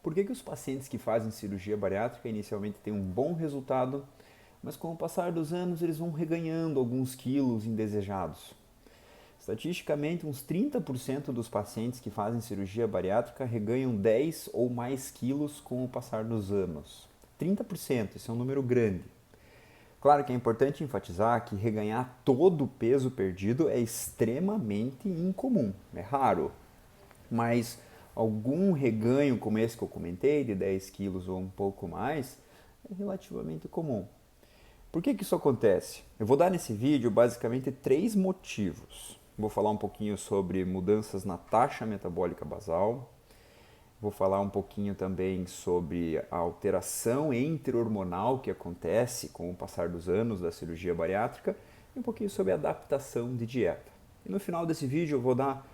Por que os pacientes que fazem cirurgia bariátrica inicialmente têm um bom resultado, mas com o passar dos anos eles vão reganhando alguns quilos indesejados? Estatisticamente, uns 30% dos pacientes que fazem cirurgia bariátrica reganham 10 ou mais quilos com o passar dos anos. 30%, esse é um número grande. Claro que é importante enfatizar que reganhar todo o peso perdido é extremamente incomum, é raro, mas algum reganho como esse que eu comentei, de 10 quilos ou um pouco mais, é relativamente comum. Por que isso acontece? Eu vou dar nesse vídeo basicamente 3 motivos. Vou falar um pouquinho sobre mudanças na taxa metabólica basal, vou falar um pouquinho também sobre a alteração entre-hormonal que acontece com o passar dos anos da cirurgia bariátrica e um pouquinho sobre a adaptação de dieta. E no final desse vídeo eu vou dar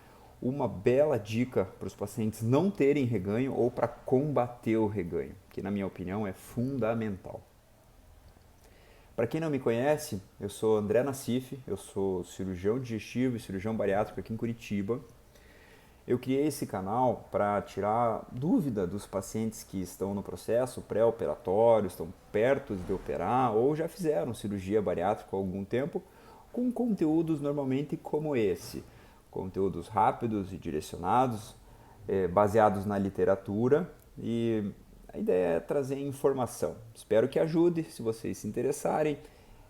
uma bela dica para os pacientes não terem reganho ou para combater o reganho, que na minha opinião é fundamental. Para quem não me conhece, eu sou André Nassif, eu sou cirurgião digestivo e cirurgião bariátrico aqui em Curitiba. Eu criei esse canal para tirar dúvida dos pacientes que estão no processo pré-operatório, estão perto de operar ou já fizeram cirurgia bariátrica há algum tempo, com conteúdos normalmente como esse. Conteúdos rápidos e direcionados, baseados na literatura, e a ideia é trazer informação. Espero que ajude, se vocês se interessarem,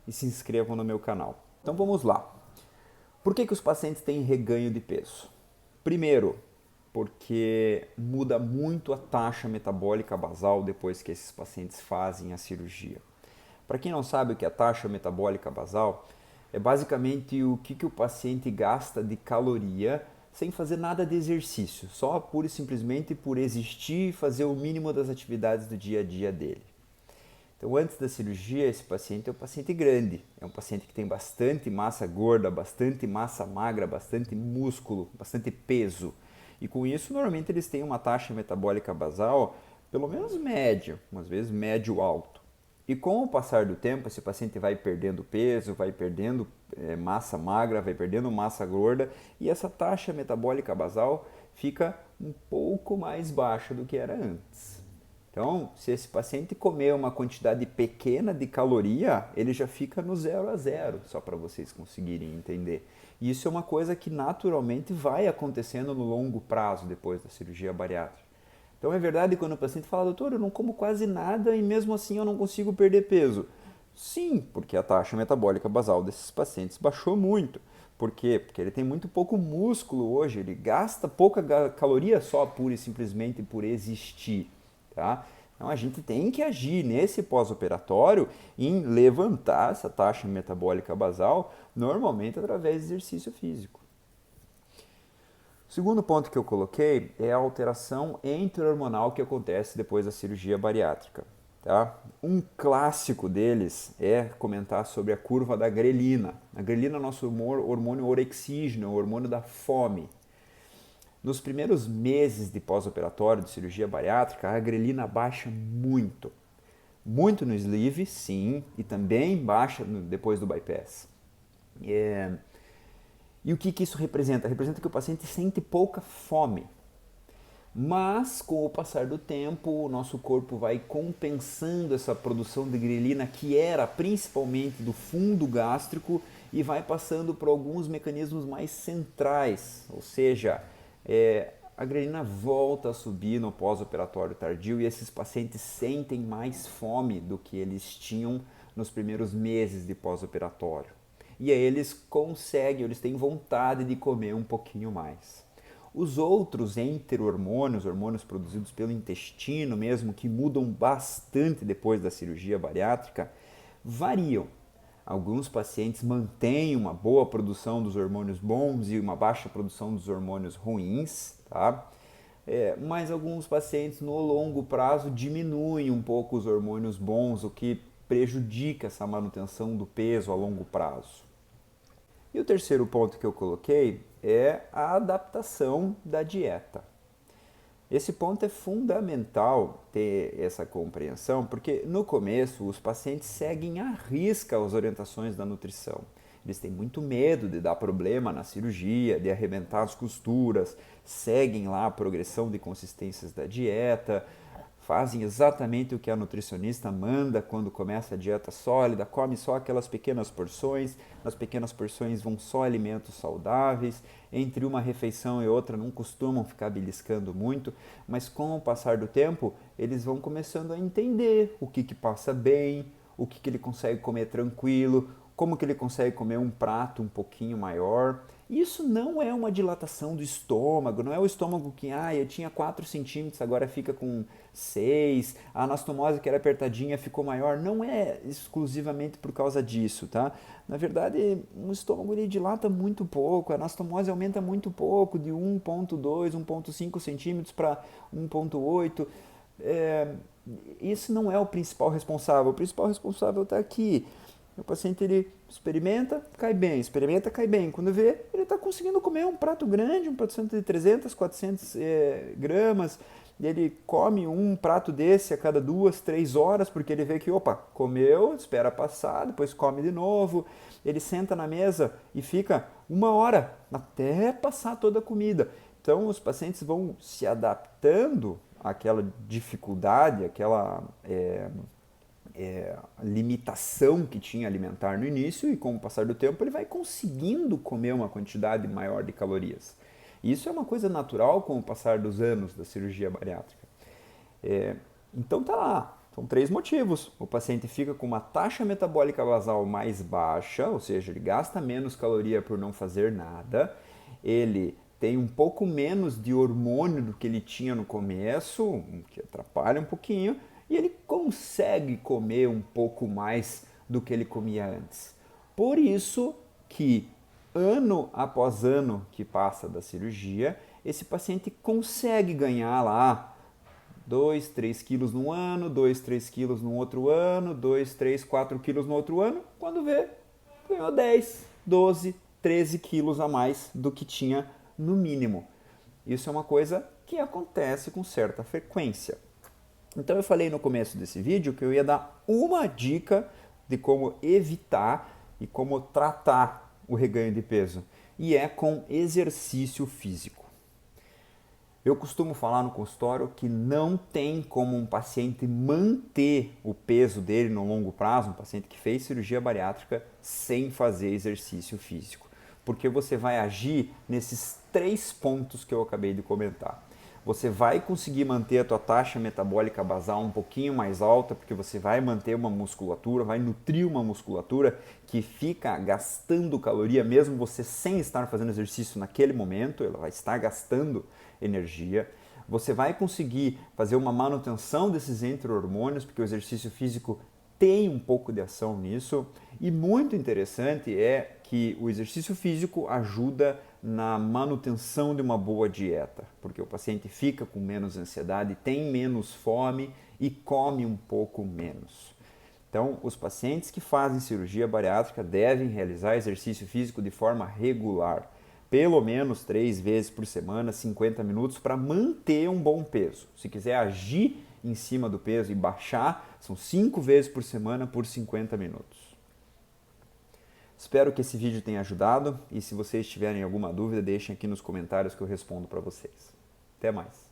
e se inscrevam no meu canal. Então vamos lá. Por que os pacientes têm reganho de peso? Primeiro, porque muda muito a taxa metabólica basal depois que esses pacientes fazem a cirurgia. Para quem não sabe o que é a taxa metabólica basal, é basicamente o que o paciente gasta de caloria sem fazer nada de exercício, só pura e simplesmente por existir e fazer o mínimo das atividades do dia a dia dele. Então, antes da cirurgia, esse paciente é um paciente grande, é um paciente que tem bastante massa gorda, bastante massa magra, bastante músculo, bastante peso. E com isso, normalmente eles têm uma taxa metabólica basal pelo menos média, às vezes médio alto. E com o passar do tempo, esse paciente vai perdendo peso, vai perdendo massa magra, vai perdendo massa gorda, e essa taxa metabólica basal fica um pouco mais baixa do que era antes. Então, se esse paciente comer uma quantidade pequena de caloria, ele já fica no 0 a 0, só para vocês conseguirem entender. E isso é uma coisa que naturalmente vai acontecendo no longo prazo depois da cirurgia bariátrica. Então é verdade quando o paciente fala, doutor, eu não como quase nada e mesmo assim eu não consigo perder peso. Sim, porque a taxa metabólica basal desses pacientes baixou muito. Por quê? Porque ele tem muito pouco músculo hoje, ele gasta pouca caloria só pura e simplesmente por existir. Tá? Então a gente tem que agir nesse pós-operatório em levantar essa taxa metabólica basal, normalmente através de exercício físico. O segundo ponto que eu coloquei é a alteração entre-hormonal que acontece depois da cirurgia bariátrica. Tá? Um clássico deles é comentar sobre a curva da grelina. A grelina é o nosso hormônio orexígeno, o hormônio da fome. Nos primeiros meses de pós-operatório de cirurgia bariátrica, a grelina baixa muito. Muito no sleeve, sim, e também baixa depois do bypass. E o que isso representa? Representa que o paciente sente pouca fome. Mas, com o passar do tempo, o nosso corpo vai compensando essa produção de grelina que era principalmente do fundo gástrico e vai passando por alguns mecanismos mais centrais, ou seja, a grelina volta a subir no pós-operatório tardio e esses pacientes sentem mais fome do que eles tinham nos primeiros meses de pós-operatório. E aí eles conseguem, eles têm vontade de comer um pouquinho mais. Os outros entre-hormônios, hormônios produzidos pelo intestino mesmo, que mudam bastante depois da cirurgia bariátrica, variam. Alguns pacientes mantêm uma boa produção dos hormônios bons e uma baixa produção dos hormônios ruins, tá? Mas alguns pacientes no longo prazo diminuem um pouco os hormônios bons, o que prejudica essa manutenção do peso a longo prazo. E o terceiro ponto que eu coloquei é a adaptação da dieta. Esse ponto é fundamental ter essa compreensão, porque no começo os pacientes seguem à risca as orientações da nutrição. Eles têm muito medo de dar problema na cirurgia, de arrebentar as costuras, seguem lá a progressão de consistências da dieta, fazem exatamente o que a nutricionista manda quando começa a dieta sólida, come só aquelas pequenas porções, nas pequenas porções vão só alimentos saudáveis, entre uma refeição e outra não costumam ficar beliscando muito, mas com o passar do tempo eles vão começando a entender o que passa bem, o que ele consegue comer tranquilo, como que ele consegue comer um prato um pouquinho maior. Isso não é uma dilatação do estômago, não é o estômago que eu tinha 4 centímetros, agora fica com 6, a anastomose que era apertadinha ficou maior, não é exclusivamente por causa disso, tá? Na verdade, o estômago ele dilata muito pouco, a anastomose aumenta muito pouco, de 1,2, 1,5 centímetros para 1,8. Isso não é o principal responsável, o principal responsável está aqui. O paciente ele experimenta, cai bem. Quando vê, ele está conseguindo comer um prato grande, um prato de 300, 400 gramas. E ele come um prato desse a cada 2, 3 horas, porque ele vê que, comeu, espera passar, depois come de novo. Ele senta na mesa e fica 1 hora até passar toda a comida. Então, os pacientes vão se adaptando àquela dificuldade, àquela limitação que tinha alimentar no início, e com o passar do tempo ele vai conseguindo comer uma quantidade maior de calorias. Isso é uma coisa natural com o passar dos anos da cirurgia bariátrica. Então tá lá, são 3 motivos. O paciente fica com uma taxa metabólica basal mais baixa, ou seja, ele gasta menos caloria por não fazer nada, ele tem um pouco menos de hormônio do que ele tinha no começo, que atrapalha um pouquinho, e ele consegue comer um pouco mais do que ele comia antes. Por isso que ano após ano que passa da cirurgia, esse paciente consegue ganhar lá 2, 3 quilos num ano, 2, 3 quilos no outro ano, 2, 3, 4 quilos no outro ano, quando vê, ganhou 10, 12, 13 quilos a mais do que tinha no mínimo. Isso é uma coisa que acontece com certa frequência. Então eu falei no começo desse vídeo que eu ia dar uma dica de como evitar e como tratar o reganho de peso, e é com exercício físico. Eu costumo falar no consultório que não tem como um paciente manter o peso dele no longo prazo, um paciente que fez cirurgia bariátrica, sem fazer exercício físico, porque você vai agir nesses 3 pontos que eu acabei de comentar. Você vai conseguir manter a tua taxa metabólica basal um pouquinho mais alta, porque você vai manter uma musculatura, vai nutrir uma musculatura que fica gastando caloria, mesmo você sem estar fazendo exercício naquele momento, ela vai estar gastando energia. Você vai conseguir fazer uma manutenção desses entre-hormônios, porque o exercício físico tem um pouco de ação nisso. E muito interessante é que o exercício físico ajuda na manutenção de uma boa dieta, porque o paciente fica com menos ansiedade, tem menos fome e come um pouco menos. Então, os pacientes que fazem cirurgia bariátrica devem realizar exercício físico de forma regular, pelo menos 3 vezes por semana, 50 minutos, para manter um bom peso. Se quiser agir em cima do peso e baixar, são 5 vezes por semana por 50 minutos. Espero que esse vídeo tenha ajudado, e se vocês tiverem alguma dúvida, deixem aqui nos comentários que eu respondo para vocês. Até mais!